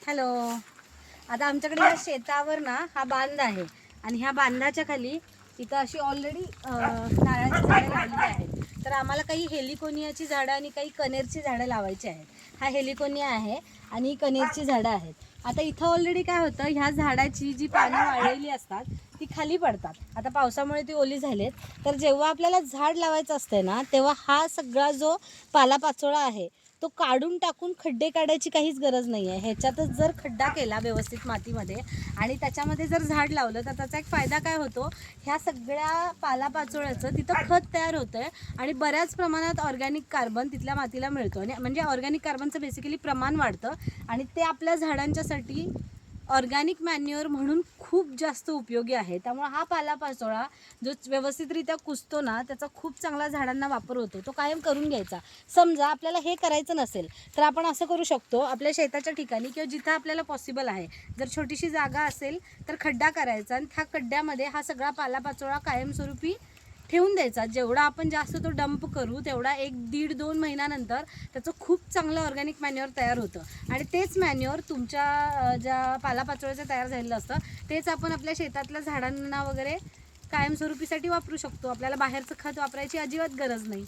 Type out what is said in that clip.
Hello. आता आमच्याकडे या शेतावर ना हा बांध आहे आणि ह्या बांधाच्या खाली इथं अशी ऑलरेडी नारळाची झाडं लावलेली आहेत. तर आम्हाला काही हेलिकोनियाची झाडं आणि काही कनेरची झाडं लावायची आहेत. हा हेलिकोनिया आहे आणि कनेरची झाडं आहेत. आता इथं ऑलरेडी काय होतं, ह्या झाडाची जी पानं वाळलेली असतात ती खाली पडतात. आता पावसामुळे ती ओली झालेत. तर जेव्हा आपल्याला झाड लावायचं असते ना, तेव्हा हा सगळा जो पालापाचोळा आहे तो काढून टाकून खड्डे काढायची काहीच गरज नाही आहे. ह्याच्यातच जर खड्डा केला व्यवस्थित मातीमध्ये आणि त्याच्यामध्ये जर झाड लावलं तर त्याचा एक फायदा काय होतो, ह्या सगळ्या पालापाचोळ्याचं तिथं खत तयार होतं आहे आणि बऱ्याच प्रमाणात ऑर्गॅनिक कार्बन तिथल्या मातीला मिळतो. आणि म्हणजे ऑर्गॅनिक कार्बनचं बेसिकली प्रमाण वाढतं आणि ते आपल्या झाडांच्यासाठी ऑर्गॅनिक मॅन्युअर म्हणून खूप जास्त उपयोगी आहे. त्यामुळे हा पालापाचोळा जो व्यवस्थितरित्या कुजतो ना, त्याचा खूप चांगला झाडांना वापर होतो. तो कायम करून घ्यायचा. समजा आपल्याला हे करायचं नसेल तर आपण असं करू शकतो, आपल्या शेताच्या ठिकाणी किंवा जिथं आपल्याला पॉसिबल आहे, जर छोटीशी जागा असेल तर खड्डा करायचा आणि त्या खड्ड्यामध्ये हा सगळा पालापाचोळा कायमस्वरूपी ठेवून द्यायचा. जेवढा आपण जास्त तो डंप करू तेवढा 1-1.5-2 महिन्यानंतर त्याचं खूप चांगलं ऑर्गॅनिक मॅन्युअर तयार होतं आणि तेच मॅन्युअर तुमच्या ज्या पालापाचोळ्याचं तयार झालेलं असतं तेच आपण आपल्या शेतातल्या झाडांना वगैरे कायमस्वरूपीसाठी वापरू शकतो. आपल्याला बाहेरचं खत वापरायची अजिबात गरज नाही.